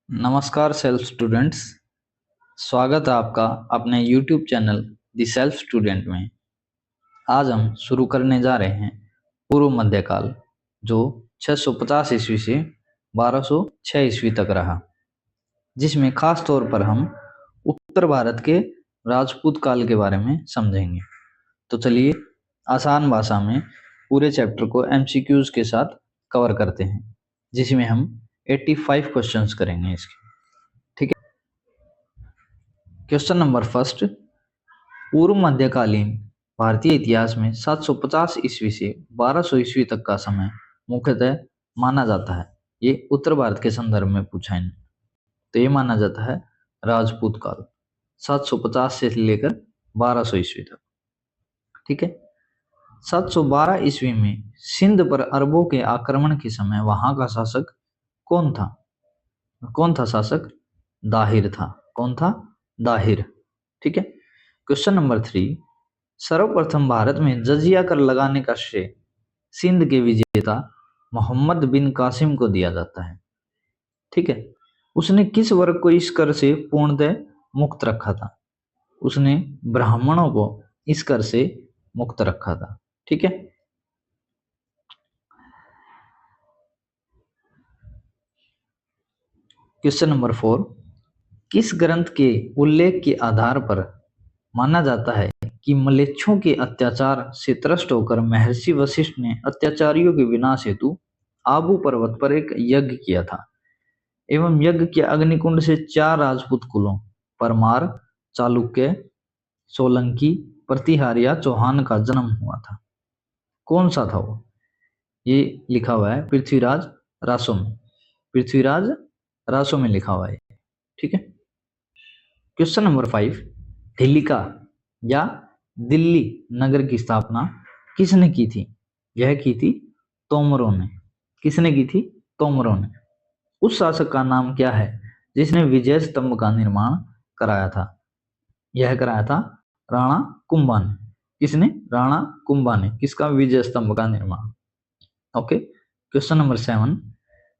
नमस्कार self students. स्वागत है आपका अपने YouTube channel the self student में। आज हम शुरू करने जा रहे हैं पूर्व मध्यकाल, जो 650 ईस्वी से 1206 ईस्वी तक रहा, जिसमें खास तौर पर हम उत्तर भारत के राजपूत काल के बारे में समझेंगे। तो चलिए आसान भाषा में पूरे चैप्टर को MCQs के साथ कवर करते हैं, जिसमें हम 85 क्वेश्चंस करेंगे इसके। ठीक है। क्वेश्चन नंबर फर्स्ट, पूर्व मध्यकालीन भारतीय इतिहास में 750 ईस्वी से 1200 ईस्वी तक का समय मुख्यतः माना जाता है। ये उत्तर भारत के संदर्भ में पूछा है, तो ये माना जाता है राजपूत काल, 750 से लेकर 1200 ईस्वी तक। ठीक है। 712 ईस्वी में सिंध पर अरबों के आक्रमण के समय वहां का शासक कौन था? कौन था शासक? दाहिर था। कौन था? दाहिर। ठीक है। क्वेश्चन नंबर 3, सर्वप्रथम भारत में जजिया कर लगाने का श्रेय सिंध के विजेता मोहम्मद बिन कासिम को दिया जाता है। ठीक है। उसने किस वर्ग को इस कर से पूर्णतः मुक्त रखा था? उसने ब्राह्मणों को इस कर से मुक्त रखा था। ठीक है। क्वेश्चन नंबर 4, किस ग्रंथ के उल्लेख के आधार पर माना जाता है कि म्लेच्छों के अत्याचार से त्रस्त होकर महर्षि वशिष्ठ ने अत्याचारियों के विनाश हेतु आबू पर्वत पर एक यज्ञ किया था, एवं यज्ञ के अग्निकुंड से 4 राजपूत कुलों परमार, चालुक्य, सोलंकी, प्रतिहार या चौहान का जन्म हुआ था? कौन सा था वो? ये लिखा हुआ है पृथ्वीराज रासो में। पृथ्वीराज रासो में लिखा हुआ है। ठीक है। क्वेश्चन नंबर 5, ढिल्लिका या दिल्ली नगर की स्थापना किसने की थी? यह की थी तोमरों ने। किसने की थी? तोमरों ने। उस शासक का नाम क्या है जिसने विजय स्तंभ का निर्माण कराया था? यह कराया था राणा कुंभा ने। किसने? राणा कुंभा ने। किसका? विजय स्तंभ का निर्माण। ओके। क्वेश्चन नंबर 7,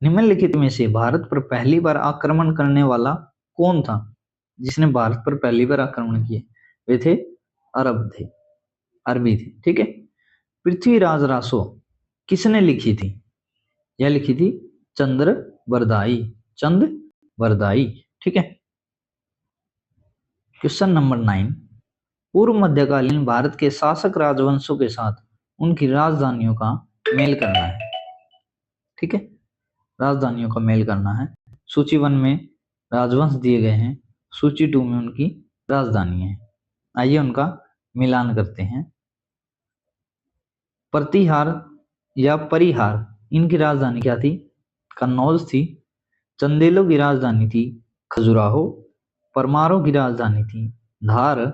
निम्नलिखित में से भारत पर पहली बार आक्रमण करने वाला कौन था? जिसने भारत पर पहली बार आक्रमण किए वे थे अरब थे, अरबी थे। ठीक है। पृथ्वीराज रासो किसने लिखी थी? यह लिखी थी चंद्र बरदाई। चंद्र बरदाई। ठीक है। क्वेश्चन नंबर 9, पूर्व मध्यकालीन भारत के शासक राजवंशों के साथ उनकी राजधानियों का मेल करना है। ठीक है। राजधानियों का मेल करना है। सूची 1 में राजवंश दिए गए हैं, सूची 2 में उनकी राजधानी है। आइए उनका मिलान करते हैं। प्रतिहार या परिहार, इनकी राजधानी क्या थी? कन्नौज थी। चंदेलों की राजधानी थी खजुराहो। परमारों की राजधानी थी धार।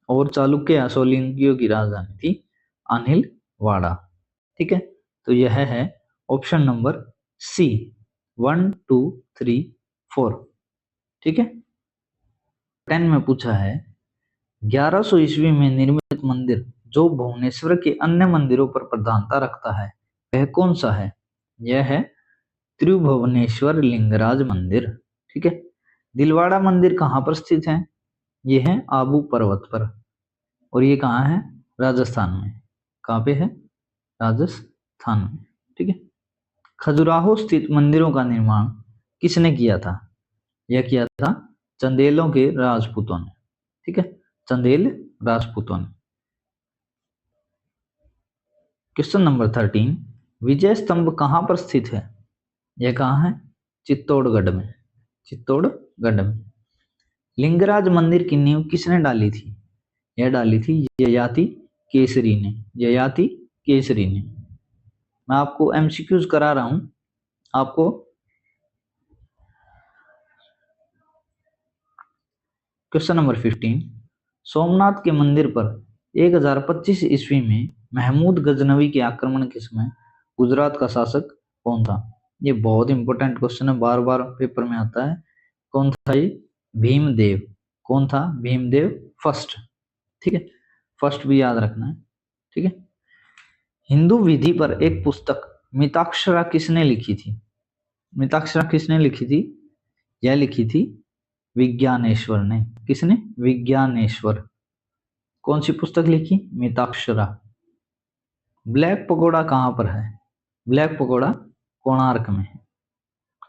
और चालुक्य या सोलंकियों की राजधानी थी अनिलवाड़ा। ठीक है। तो यह है ऑप्शन नंबर सी, 1 2 3 4। ठीक है। 10 में पूछा है 1100 ईस्वी में निर्मित मंदिर जो भुवनेश्वर के अन्य मंदिरों पर प्रधानता रखता है वह कौन सा है? यह है त्रिभुवनेश्वर लिंगराज मंदिर। ठीक है। दिलवाड़ा मंदिर कहाँ पर स्थित है? ये है आबू पर्वत पर। और ये कहाँ है? राजस्थान में। कहाँ पे है? राजस्थान में। ठीक है। खजुराहो स्थित मंदिरों का निर्माण किसने किया था? यह किया था चंदेलों के राजपूतों ने। ठीक है। चंदेल राजपूतों ने। क्वेश्चन नंबर 13, विजय स्तंभ कहाँ पर स्थित है? यह कहाँ है? चित्तौड़गढ़ में। चित्तौड़गढ़ में। लिंगराज मंदिर की नींव किसने डाली थी? यह डाली थी ययाति केसरी ने। ययाति केसरी ने। मैं आपको MCQs करा रहा हूं। आपको क्वेश्चन नंबर 15, सोमनाथ के मंदिर पर 1025 ईस्वी में महमूद गजनवी के आक्रमण के समय गुजरात का शासक कौन था? ये बहुत इंपॉर्टेंट क्वेश्चन है, बार बार पेपर में आता है। कौन था ये? भीमदेव। कौन था? भीमदेव फर्स्ट। ठीक है। फर्स्ट भी याद रखना है। ठीक है। हिंदू विधि पर एक पुस्तक मिताक्षरा किसने लिखी थी? मिताक्षरा किसने लिखी थी? यह लिखी थी विज्ञानेश्वर ने। किसने? विज्ञानेश्वर। कौन सी पुस्तक लिखी? मिताक्षरा। ब्लैक पगोड़ा कहाँ पर है? ब्लैक पगोड़ा कोणार्क में है,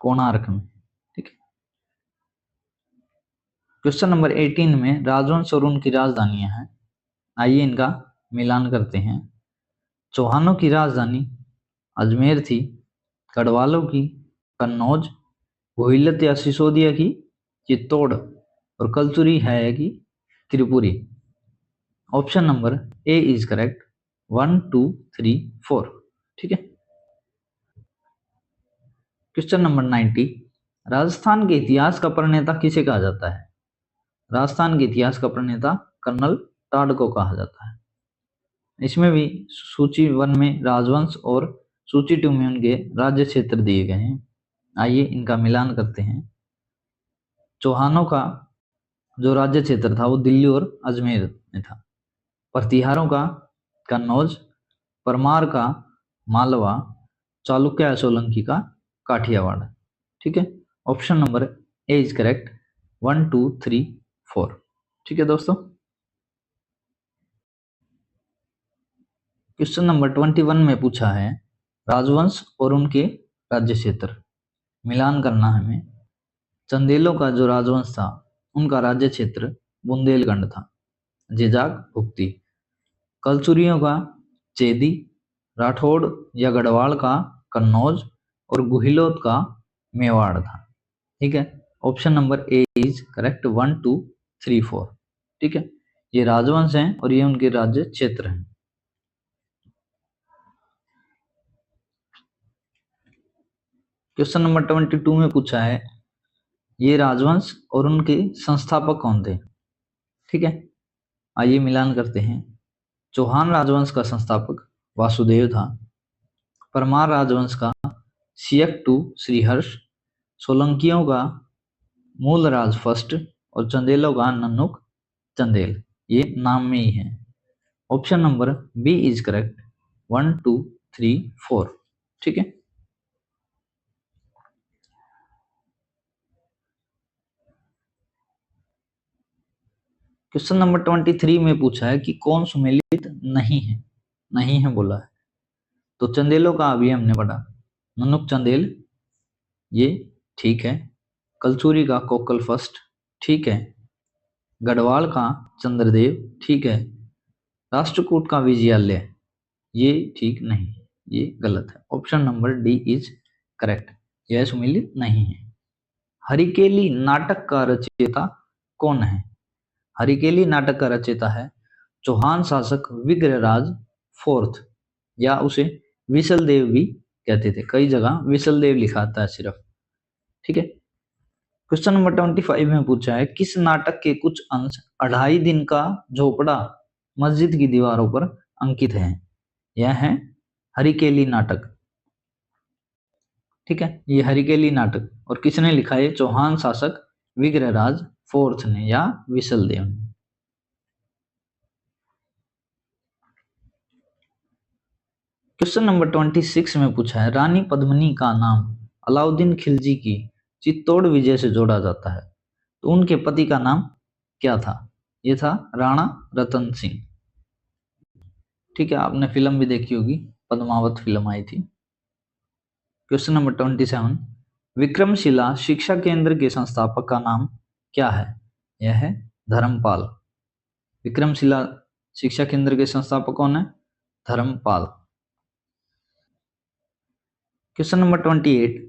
कोणार्क में। ठीक है। क्वेश्चन नंबर 18 में राजवंश और उनकी राजधानियां हैं। आइए इनका मिलान करते हैं। चौहानों की राजधानी अजमेर थी, गढ़वालों की कन्नौज, वोहिलत या सिसोदिया की चित्तौड़, और कलचुरी है की Tripuri. Option number A is correct. 1 2 3 4। ठीक है। क्वेश्चन नंबर 90, राजस्थान के इतिहास का प्रणेता किसे कहा जाता है? राजस्थान के इतिहास का प्रणेता कर्नल टाड को कहा जाता है। इसमें भी सूची 1 में राजवंश और सूची 2 में उनके राज्य क्षेत्र दिए गए हैं। आइए इनका मिलान करते हैं। चौहानों का जो राज्य क्षेत्र था वो दिल्ली और अजमेर में था। प्रतिहारों का कन्नौज, परमार का मालवा, चालुक्य या सोलंकी का काठियावाड़। ठीक है। Option number A is correct. 1 2 3 4। ठीक है दोस्तों। क्वेश्चन नंबर 21 में पूछा है राजवंश और उनके राज्य क्षेत्र। मिलान करना है हमें। चंदेलों का जो राजवंश था उनका राज्य क्षेत्र बुंदेलखंड था, जिजाग भुक्ति। कलचुरियों का चेदी, राठौड़ या गढ़वाल का कन्नौज, और गुहिलोत का मेवाड़ था। ठीक है। Option number A is correct. 1 2 3 4। ठीक है। ये राजवंश हैं और ये उनके राज्य क्षेत्र हैं। क्वेश्चन नंबर 22 में पूछा है ये राजवंश और उनके संस्थापक कौन थे? ठीक है। आइए मिलान करते हैं। चौहान राजवंश का संस्थापक वासुदेव था। परमार राजवंश का सियक टू श्रीहर्ष, सोलंकियों का मूलराज फर्स्ट, और चंदेलों का नन्नुक चंदेल। ये नाम में ही है। Option number B is correct. 1 2 3 4। ठीक है। क्वेश्चन नंबर 23 में पूछा है कि कौन सुमेलित नहीं है? नहीं है बोला है। तो चंदेलों का अभी हमने पढ़ा, नन्नुक चंदेल, ये ठीक है। कलचूरी का कोकल फर्स्ट, ठीक है। गढ़वाल का चंद्रदेव, ठीक है। राष्ट्रकूट का विजयालय, ये ठीक नहीं, ये गलत है। Option number D is correct. यह सुमेलित नहीं है। हरिकेली नाटक का रचयिता कौन है? हरिकेली नाटक का रचयिता है चौहान शासक विग्रहराज फोर्थ, या उसे विसल देव भी कहते थे। कई जगह विसल देव लिखा आता है सिर्फ। ठीक है। क्वेश्चन नंबर 25 में पूछा है किस नाटक के कुछ अंश 2.5 दिन का झोपड़ा मस्जिद की दीवारों पर अंकित है? यह है हरिकेली नाटक। ठीक है। ये हरिकेली नाटक, और किसने लिखा है? चौहान शासक विग्रहराज फोर्थ ने या विसल देव ने। क्वेश्चन नंबर 26 में पूछा है रानी पद्मिनी का नाम अलाउद्दीन खिलजी की चित्तौड़ विजय से जोड़ा जाता है, तो उनके पति का नाम क्या था? ये था राणा रतन सिंह। ठीक है। आपने फिल्म भी देखी होगी, पद्मावत फिल्म आई थी। क्वेश्चन नंबर 27, विक्रमशिला शिक्षा केंद्र के संस्थापक का नाम क्या है? यह है धर्मपाल। विक्रमशिला शिक्षा केंद्र के संस्थापक कौन है? धर्मपाल। क्वेश्चन नंबर 28,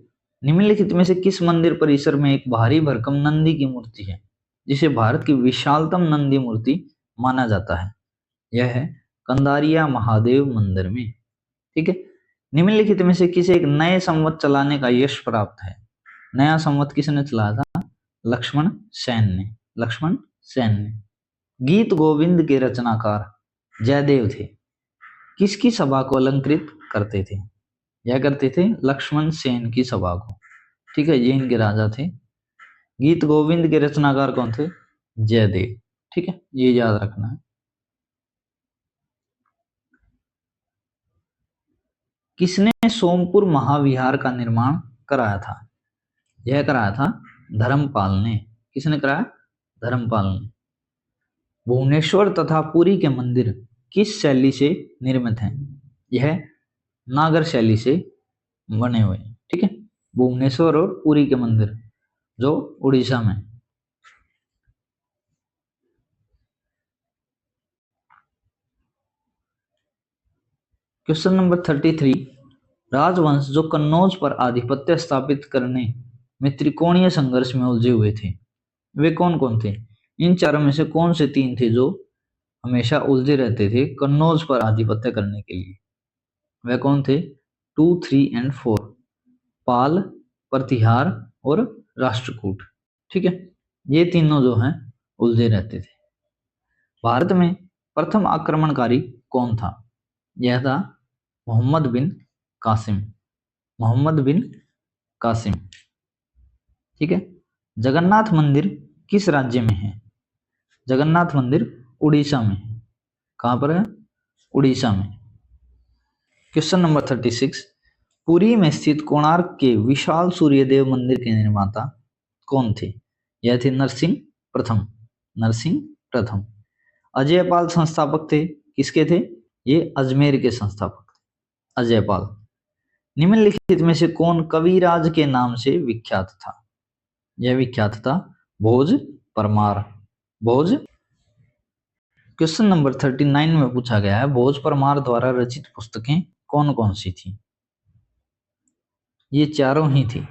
निम्नलिखित में से किस मंदिर परिसर में एक भारी भरकम नंदी की मूर्ति है जिसे भारत की विशालतम नंदी मूर्ति माना जाता है? यह है कंदारिया महादेव मंदिर में। ठीक है। निम्नलिखित में से किसे एक नए संवत चलाने का यश प्राप्त है? नया संवत किसने चलाया था? लक्ष्मण सेन ने। लक्ष्मण सेन ने। गीत गोविंद के रचनाकार जयदेव थे, किसकी सभा को अलंकृत करते थे? यह करते थे लक्ष्मण सेन की सभा को। ठीक है। ये इनके राजा थे। गीत गोविंद के रचनाकार कौन थे? जयदेव। ठीक है। ये याद रखना है। किसने सोमपुर महाविहार का निर्माण कराया था? यह कराया था धर्मपाल ने। किसने कराया? धर्मपाल ने। भुवनेश्वर तथा पुरी के मंदिर किस शैली से निर्मित हैं? यह नागर शैली से बने हुए हैं। ठीक है, भुवनेश्वर और पुरी के मंदिर जो उड़ीसा में। क्वेश्चन नंबर 33, राजवंश जो कन्नौज पर आधिपत्य स्थापित करने में त्रिकोणीय संघर्ष में उलझे हुए थे, वे कौन कौन थे? इन चारों में से कौन से तीन थे जो हमेशा उलझे रहते थे कन्नौज पर आधिपत्य करने के लिए? वे कौन थे? 2, 3 एंड 4, पाल, प्रतिहार और राष्ट्रकूट। ठीक है, ये तीनों जो हैं उलझे रहते थे। भारत में प्रथम आक्रमणकारी कौन था? यह था मोहम्मद बिन कासिम। मोहम्मद बिन कासिम। ठीक है, जगन्नाथ मंदिर किस राज्य में है? जगन्नाथ मंदिर उड़ीसा में है। कहां पर है? उड़ीसा में। क्वेश्चन नंबर 36, पुरी में स्थित कोणार्क के विशाल सूर्यदेव मंदिर के निर्माता कौन थे? यह थे नरसिंह प्रथम। नरसिंह प्रथम। अजयपाल संस्थापक थे। किसके थे? ये अजमेर के संस्थापक थे, अजयपाल। निम्नलिखित में से कौन कविराज के नाम से विख्यात था? यह विख्यात था भोज परमार। भोज। क्वेश्चन नंबर 39 में पूछा गया है, भोज परमार द्वारा रचित पुस्तकें कौन कौन सी थी? ये चारों ही थी,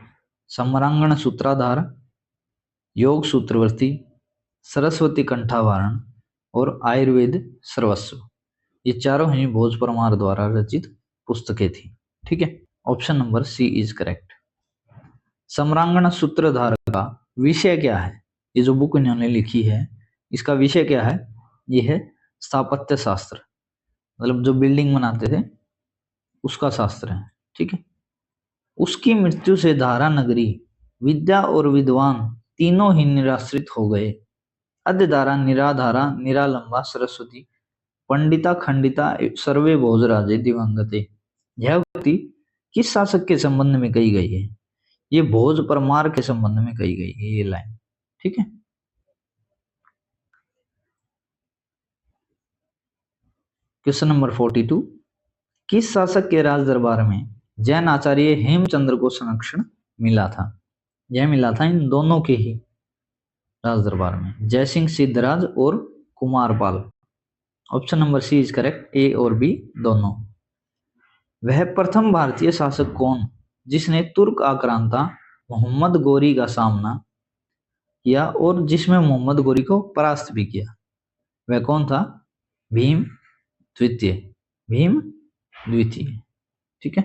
सम्रांगण सूत्राधार, योग सूत्रवर्ती, सरस्वती कंठावारण और आयुर्वेद सर्वस्व। ये चारों ही भोज परमार द्वारा रचित पुस्तकें थी। ठीक है, option number C is correct. सम्रांगण सूत्रधार का विषय क्या है? ये जो बुक इन्होंने लिखी है इसका विषय क्या है? ये है स्थापत्य शास्त्र, मतलब जो बिल्डिंग बनाते थे उसका शास्त्र है। ठीक है, उसकी मृत्यु से धारा नगरी, विद्या और विद्वान तीनों ही निराश्रित हो गए। अद्यधारा, निराधारा, निरालंबा, सरस्वती, पंडिता खंडिता सर्वे भोजराजे दिवंगते। यह उक्ति किस शासक के संबंध में कही गई है? ये भोज परमार के संबंध में कही गई है ये लाइन। ठीक है, क्वेश्चन नंबर 42, किस शासक के राज दरबार में जैन आचार्य हेमचंद्र को संरक्षण मिला था? यह मिला था इन दोनों के ही राज दरबार में, जयसिंह सिद्धराज और Kumarpal. Option number C is correct, A और बी दोनों। वह प्रथम भारतीय शासक कौन जिसने तुर्क आक्रांता मोहम्मद गोरी का सामना किया और जिसमें मोहम्मद गोरी को परास्त भी किया? वह कौन था? भीम द्वितीय। भीम द्वितीय। ठीक है,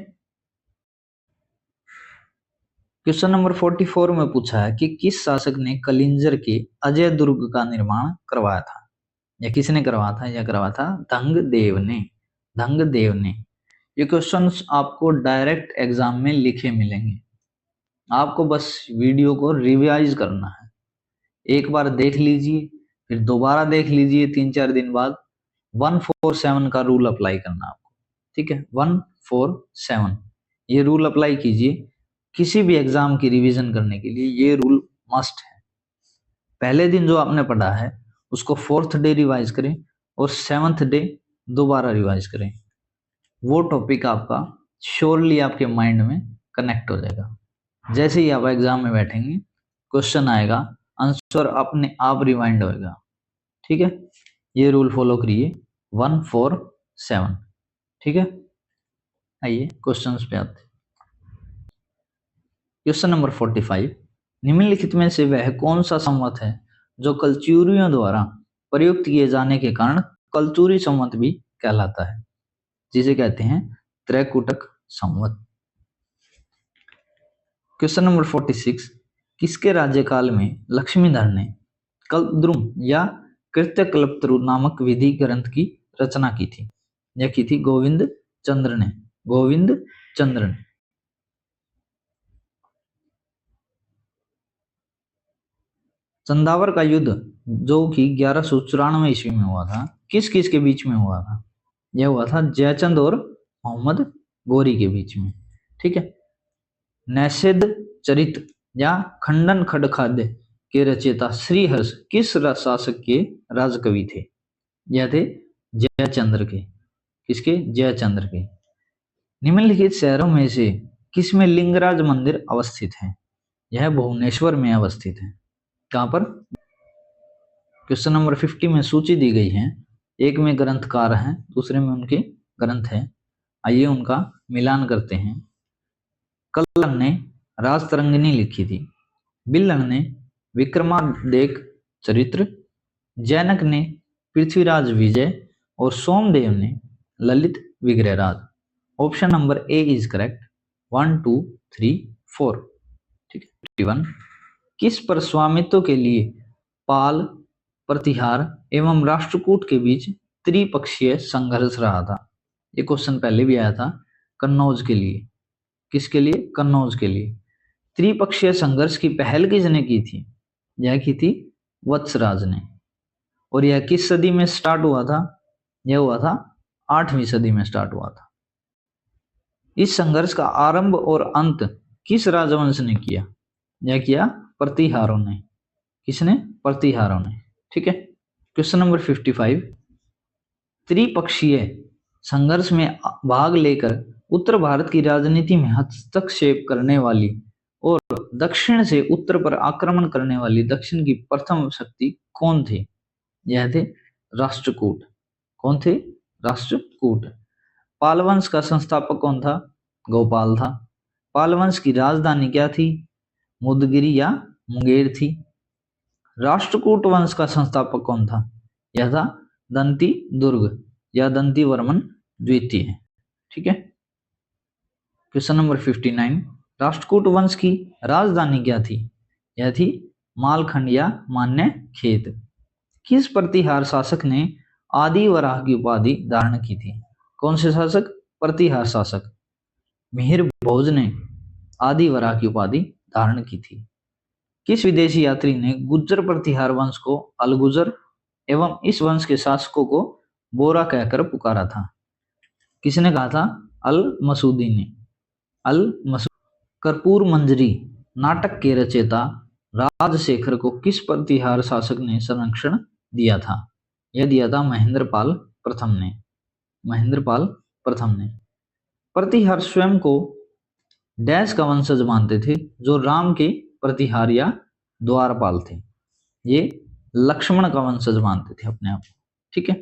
क्वेश्चन नंबर 44 में पूछा है कि किस शासक ने कलिंजर के अजय दुर्ग का निर्माण करवाया था? या किसने करवाया था? यह करवाया था धंगदेव ने। धंगदेव ने। ये क्वेश्चंस आपको डायरेक्ट एग्जाम में लिखे मिलेंगे, आपको बस वीडियो को रिवाइज करना है। एक बार देख लीजिए, फिर दोबारा देख लीजिए 3-4 दिन बाद। 147 का रूल अप्लाई करना आपको। ठीक है, 147 ये रूल अप्लाई कीजिए किसी भी एग्जाम की रिवीजन करने के लिए। ये रूल मस्ट है। पहले दिन जो आपने पढ़ा है उसको 4th डे रिवाइज करें और 7th डे दोबारा रिवाइज करें। वो टॉपिक आपका श्योरली आपके माइंड में कनेक्ट हो जाएगा। जैसे ही आप एग्जाम में बैठेंगे क्वेश्चन आएगा, आंसर अपने आप रिवाइंड होएगा। ठीक है, ये रूल फॉलो करिए 147। ठीक है, आइए क्वेश्चंस पे आते। क्वेश्चन नंबर 45, निम्नलिखित में से वह कौन सा संवत है जो कलचुरियों द्वारा प्रयुक्त किए जाने के कारण कलचुरी संवत भी कहलाता है, जिसे कहते हैं त्रैकुटक संवत? क्वेश्चन नंबर 46, किसके राज्यकाल में लक्ष्मीधर ने कल्पद्रुम या कृत्यकल्पतरु नामक विधि ग्रंथ की रचना की थी? यह की थी गोविंद चंद्र ने। गोविंद चंद्र ने। चंदावर का युद्ध जो कि 1194 ईस्वी में हुआ था, किस किस के बीच में हुआ था? यह हुआ था जयचंद और मोहम्मद गोरी के बीच में। ठीक है, नैषेध चरित या खंडन खडखाद्य के रचयिता श्रीहर्ष किस शासक के राजकवि थे? यह थे जयचंद्र के। किसके? जयचंद्र के। निम्नलिखित शहरों में से किसमें लिंगराज मंदिर अवस्थित है? यह भुवनेश्वर में अवस्थित है। कहां पर? क्वेश्चन नंबर 50 में सूची दी गई है। एक में ग्रंथकार हैं, दूसरे में उनके ग्रंथ हैं। आइए उनका मिलान करते हैं। कल्लन ने राजतरंगिणी लिखी थी। बिल्लन ने विक्रमादित्य चरित्र, जैनक ने पृथ्वीराज विजय और सोमदेव ने Lalit Vigraharaj. Option number A is correct. 1 2 3 4। ठीक है। 51 किस पर स्वामित्व के लिए पाल, प्रतिहार एवं राष्ट्रकूट के बीच त्रिपक्षीय संघर्ष रहा था? ये क्वेश्चन पहले भी आया था। कन्नौज के लिए। किसके लिए? कन्नौज के लिए। त्रिपक्षीय संघर्ष की पहल किसने की थी? यह की थी वत्सराज ने। और यह किस सदी में स्टार्ट हुआ था? यह हुआ था 8वीं सदी में स्टार्ट हुआ था। इस संघर्ष का आरंभ और अंत किस राजवंश ने किया? यह किया प्रतिहारों ने। किसने? प्रतिहारों ने। ठीक है। क्वेश्चन नंबर 55 त्रिपक्षीय संघर्ष में भाग लेकर उत्तर भारत की राजनीति में हस्तक्षेप करने वाली और दक्षिण से उत्तर पर आक्रमण करने वाली दक्षिण की प्रथम शक्ति कौन थे? यह थे राष्ट्रकूट। कौन थे? राष्ट्रकूट। पाल वंश का संस्थापक कौन था? गोपाल था। पाल वंश की राजधानी क्या थी? मुदगिरी या मुंगेर थी। राष्ट्रकूट वंश का संस्थापक कौन था? यह था दंती दुर्ग या दंती वर्मन द्वितीय। ठीक है। क्वेश्चन नंबर 59 राष्ट्रकूट वंश की राजधानी क्या थी? यह थी मालखंड या मान्य खेत। किस प्रतिहार शासक ने आदि वराह की उपाधि धारण की थी? कौन से शासक? प्रतिहार शासक मिहिर भोज ने आदि वराह की उपाधि धारण की थी। किस विदेशी यात्री ने गुज्जर प्रतिहार वंश को अलगुजर एवं इस वंश के शासकों को बोरा कहकर पुकारा था? किसने कहा था? अल मसूदी ने। अल मसूदी। कर्पूर मंजरी नाटक के रचयिता राजशेखर को किस प्रतिहार शासक ने संरक्षण दिया था? यह दिया था महेंद्रपाल प्रथम ने। महेंद्रपाल प्रथम ने। प्रतिहार स्वयं को डैश का वंशज मानते थे जो राम के प्रतिहार या द्वारपाल थे। ये लक्ष्मण का वंशज मानते थे अपने आप। ठीक है।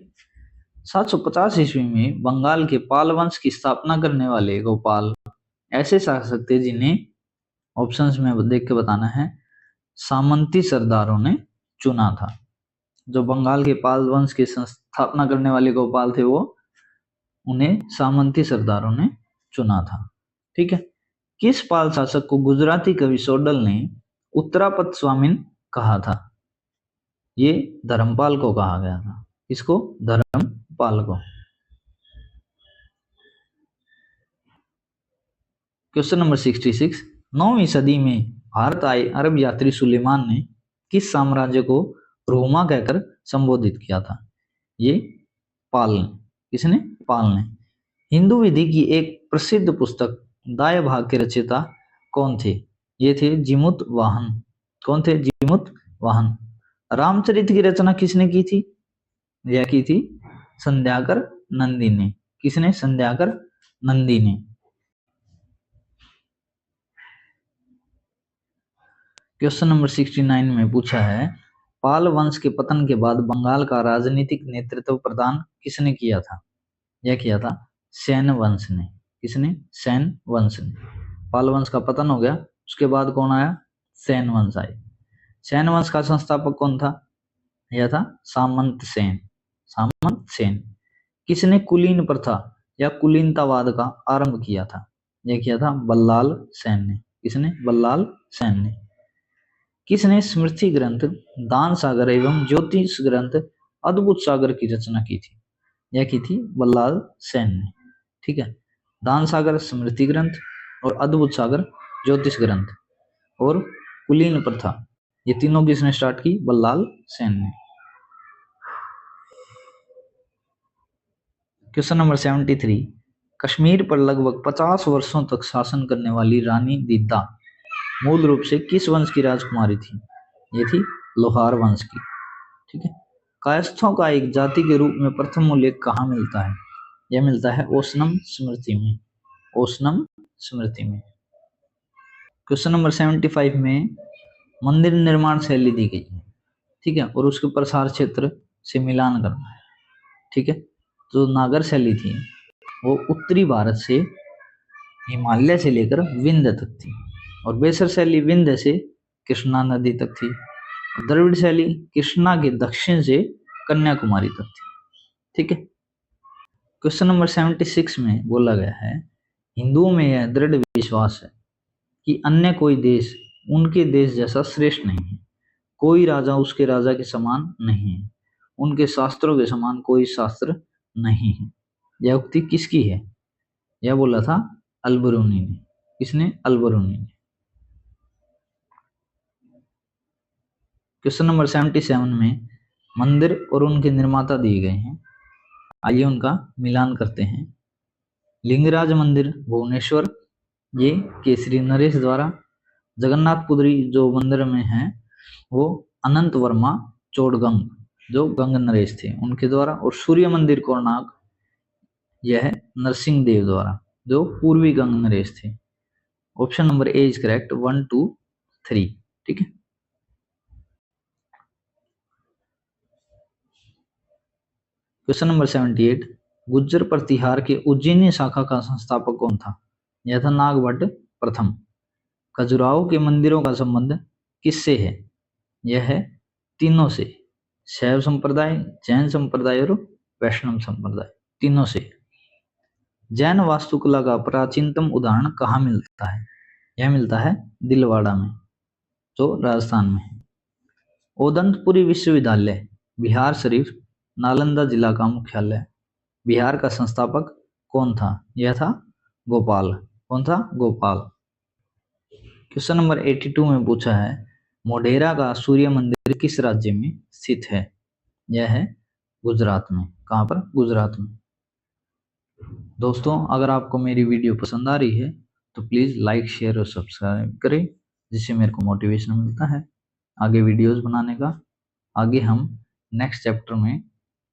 750 ईस्वी में बंगाल के पाल वंश की स्थापना करने वाले गोपाल ऐसे शासक थे जिन्हें ऑप्शंस में देख के बताना है सामंती सरदारों ने चुना था। जो बंगाल के पाल वंश की स्थापना करने वाले गोपाल थे वो उन्हें सामंती सरदारों ने चुना था। ठीक है। किस पाल शासक को गुजराती कवि सोडल ने उत्तरापद स्वामिन कहा था? ये धर्मपाल को कहा गया था। इसको? धर्मपाल को। क्वेश्चन नंबर 66 9वीं सदी में भारत आए अरब यात्री सुलेमान ने किस साम्राज्य को रोमा कहकर संबोधित किया था? ये पाल ने। किसने? पाल ने। हिंदू विधि की एक प्रसिद्ध पुस्तक दाय भाग के रचयिता कौन थे? ये थे जिमुत वाहन। कौन थे? जिमुत वाहन। रामचरित की रचना किसने की थी? यह की थी संध्याकर नंदी ने। किसने? संध्याकर नंदी ने। क्वेश्चन नंबर 69 में पूछा है पाल वंश के पतन के बाद बंगाल का राजनीतिक नेतृत्व प्रदान किसने किया था? यह किया था सैन वंश ने। किसने? सैन वंश ने। पाल वंश का पतन हो गया, उसके बाद कौन आया? सैन वंश आए। सैन वंश का संस्थापक कौन था? यह था सामंत सेन। सामंत सेन। किसने कुलीन प्रथा या कुलीनतावाद का आरंभ किया था? यह किया था बल्लाल सेन ने। किसने? बल्लाल सेन ने। किसने स्मृति ग्रंथ दान सागर एवं ज्योतिष ग्रंथ अद्भुत सागर की रचना की थी? यह की थी बल्लाल सेन ने। ठीक है। दान सागर स्मृति ग्रंथ और अद्भुत सागर ज्योतिष ग्रंथ और कुलीन प्रथा, ये तीनों किसने स्टार्ट की? बल्लाल सेन ने। क्वेश्चन नंबर 73 कश्मीर पर लगभग 50 वर्षों तक शासन करने वाली रानी दीदा मूल रूप से किस वंश की राजकुमारी थी? ये थी लोहार वंश की। ठीक है। कायस्थों का एक जाति के रूप में प्रथम उल्लेख कहाँ मिलता है? यह मिलता है ओशनम स्मृति में। ओशनम स्मृति में। क्वेश्चन नंबर 75 में मंदिर निर्माण शैली दी गई है। ठीक है, और उसके प्रसार क्षेत्र से मिलान करना है। ठीक है, जो नागर शैली थी वो उत्तरी भारत से हिमालय से लेकर विंध्य तक थी, और बेसर शैली विंध्य से कृष्णा नदी तक थी। द्रविड़ शैली कृष्णा के दक्षिण से कन्याकुमारी तक थी। ठीक है। क्वेश्चन नंबर 76 में बोला गया है, हिंदुओं में यह दृढ़ विश्वास है कि अन्य कोई देश उनके देश जैसा श्रेष्ठ नहीं है, कोई राजा उसके राजा के समान नहीं है, उनके शास्त्रों के समान कोई शास्त्र नहीं है। यह उक्ति किसकी है? यह बोला था अलबरूनी ने। किसने? अलबरूनी ने। क्वेश्चन नंबर 77 में मंदिर और उनके निर्माता दिए गए हैं। आइए उनका मिलान करते हैं। लिंगराज मंदिर भुवनेश्वर, ये केसरी नरेश द्वारा। जगन्नाथपुरी जो मंदिर में है वो अनंत वर्मा चोड़गंग, जो गंग नरेश थे, उनके द्वारा। और सूर्य मंदिर कोणार्क, यह नरसिंह देव द्वारा, जो पूर्वी गंग नरेश थे। Option number A is correct, 1 2 3। ठीक है। क्वेश्चन नंबर 78, गुज्जर प्रतिहार के उज्जैनी शाखा का संस्थापक कौन था? यह था नागभट्ट प्रथम। खजुराहो के मंदिरों का संबंध किससे है? यह है तीनों से, शैव संप्रदाय, जैन संप्रदाय और वैष्णव संप्रदाय, तीनों से। जैन वास्तुकला का प्राचीनतम उदाहरण कहाँ मिलता है? यह मिलता है दिलवाड़ा में, जो राजस्थान में है। ओदंतपुरी विश्वविद्यालय बिहार शरीफ नालंदा जिला का मुख्यालय। बिहार का संस्थापक कौन था? यह था गोपाल। कौन था? गोपाल। क्वेश्चन नंबर 82 में पूछा है, मोढेरा का सूर्य मंदिर किस राज्य में स्थित है? यह है गुजरात में। कहाँ पर? गुजरात में। दोस्तों, अगर आपको मेरी वीडियो पसंद आ रही है तो प्लीज़ लाइक, शेयर और सब्सक्राइब करें, जिससे मेरे को मोटिवेशन मिलता है आगे वीडियोस बनाने का। आगे हम नेक्स्ट चैप्टर में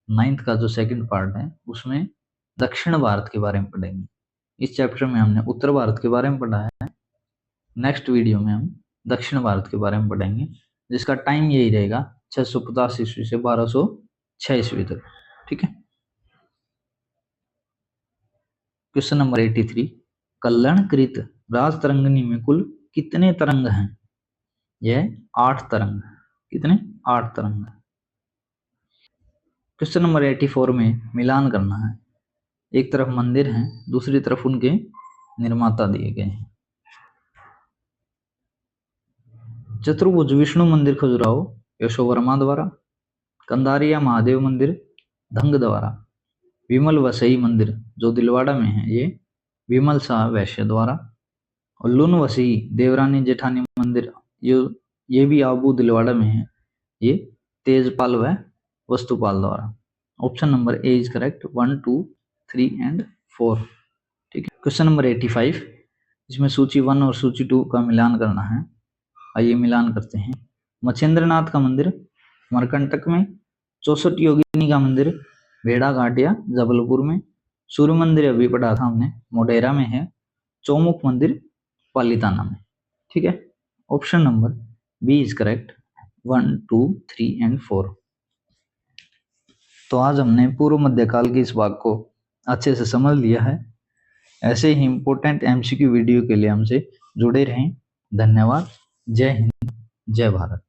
9th का जो सेकंड पार्ट है उसमें दक्षिण भारत के बारे में पढ़ेंगे। इस चैप्टर में हमने उत्तर भारत के बारे में पढ़ा है। नेक्स्ट वीडियो में हम दक्षिण भारत के बारे में पढ़ेंगे, जिसका टाइम यही रहेगा 650 ईस्वी से 1206 ईस्वी तक। ठीक है। क्वेश्चन नंबर 83, कल्याणकृत राज तरंगिणी में कुल कितने तरंग हैं? यह 8 तरंग। कितने? 8 तरंग। क्वेश्चन नंबर 84 में मिलान करना है। एक तरफ मंदिर है, दूसरी तरफ उनके निर्माता दिए गए हैं। चतुर्भुज विष्णु मंदिर खजुराहो यशोवर्मा द्वारा। कंदारिया महादेव मंदिर धंग द्वारा। विमल वसई मंदिर जो दिलवाड़ा में है, ये विमल शाह वैश्य द्वारा। और लून वसई देवरानी जेठानी मंदिर, ये भी आबू दिलवाड़ा में है, ये तेजपाल व वस्तुपाल द्वारा। Option number A is correct, 1 2 3 and 4। ठीक है। क्वेश्चन नंबर 85, इसमें सूची 1 और सूची 2 का मिलान करना है। आइए मिलान करते हैं। मच्छेंद्रनाथ का मंदिर मरकंटक में। 64 योगिनी का मंदिर भेड़ा घाट या जबलपुर में। सूर्य मंदिर अभी पढ़ा था हमने, मोढेरा में है। चौमुख मंदिर पालीताना में। ठीक है। Option number B is correct, 1 2 3 and 4। तो आज हमने पूर्व मध्यकाल के इस भाग को अच्छे से समझ लिया है। ऐसे ही इम्पोर्टेंट एमसीक्यू वीडियो के लिए हमसे जुड़े रहें। धन्यवाद। जय हिंद, जय भारत।